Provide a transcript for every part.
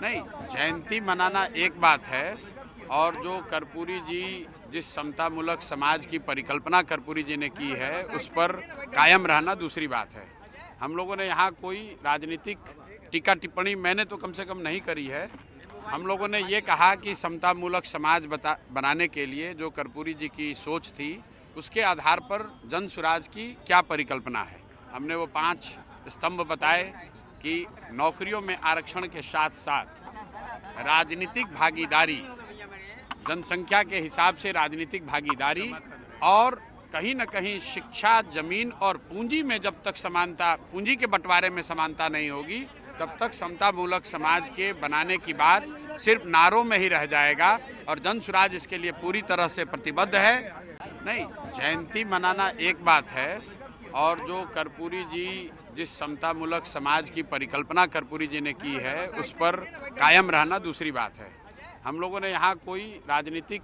नहीं, जयंती मनाना एक बात है और जो कर्पूरी जी जिस समतामूलक समाज की परिकल्पना कर्पूरी जी ने की है उस पर कायम रहना दूसरी बात है। हम लोगों ने यहाँ कोई राजनीतिक टीका टिप्पणी मैंने तो कम से कम नहीं करी है। हम लोगों ने ये कहा कि समतामूलक समाज बनाने के लिए जो कर्पूरी जी की सोच थी उसके आधार पर जन स्वराज की क्या परिकल्पना है। हमने वो 5 स्तंभ बताए कि नौकरियों में आरक्षण के साथ साथ राजनीतिक भागीदारी, जनसंख्या के हिसाब से राजनीतिक भागीदारी और कहीं न कहीं शिक्षा, जमीन और पूंजी में जब तक समानता, पूंजी के बंटवारे में समानता नहीं होगी तब तक समतामूलक समाज के बनाने की बात सिर्फ नारों में ही रह जाएगा और जन स्वराज इसके लिए पूरी तरह से प्रतिबद्ध है। नहीं, जयंती मनाना एक बात है और जो कर्पूरी जी जिस समतामूलक समाज की परिकल्पना कर्पूरी जी ने की है उस पर कायम रहना दूसरी बात है। हम लोगों ने यहाँ कोई राजनीतिक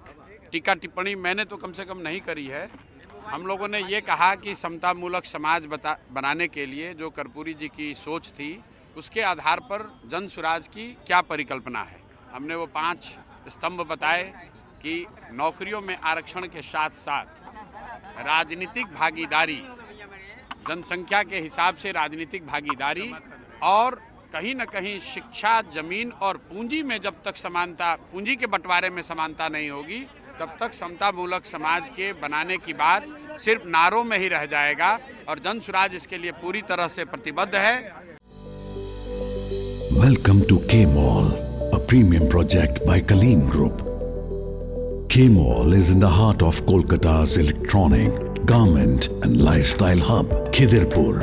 टीका टिप्पणी मैंने तो कम से कम नहीं करी है। हम लोगों ने ये कहा कि समतामूलक समाज बनाने के लिए जो कर्पूरी जी की सोच थी उसके आधार पर जन स्वराज की क्या परिकल्पना है। हमने वो 5 स्तंभ बताए कि नौकरियों में आरक्षण के साथ साथ राजनीतिक भागीदारी, जनसंख्या के हिसाब से राजनीतिक भागीदारी और कहीं न कहीं शिक्षा, जमीन और पूंजी में जब तक समानता, पूंजी के बंटवारे में समानता नहीं होगी तब तक समतामूलक समाज के बनाने की बात सिर्फ नारों में ही रह जाएगा और जन स्वराज इसके लिए पूरी तरह से प्रतिबद्ध है। Welcome to K-Mall, a premium project by Kaleen Group. K-Mall is in the heart of Kolkata's electronic, garment and lifestyle hub, Khidirpur.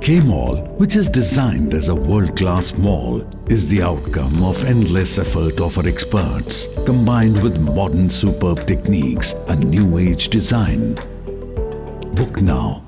K-Mall, which is designed as a world-class mall, is the outcome of endless effort of our experts, combined with modern superb techniques and new age design. Book now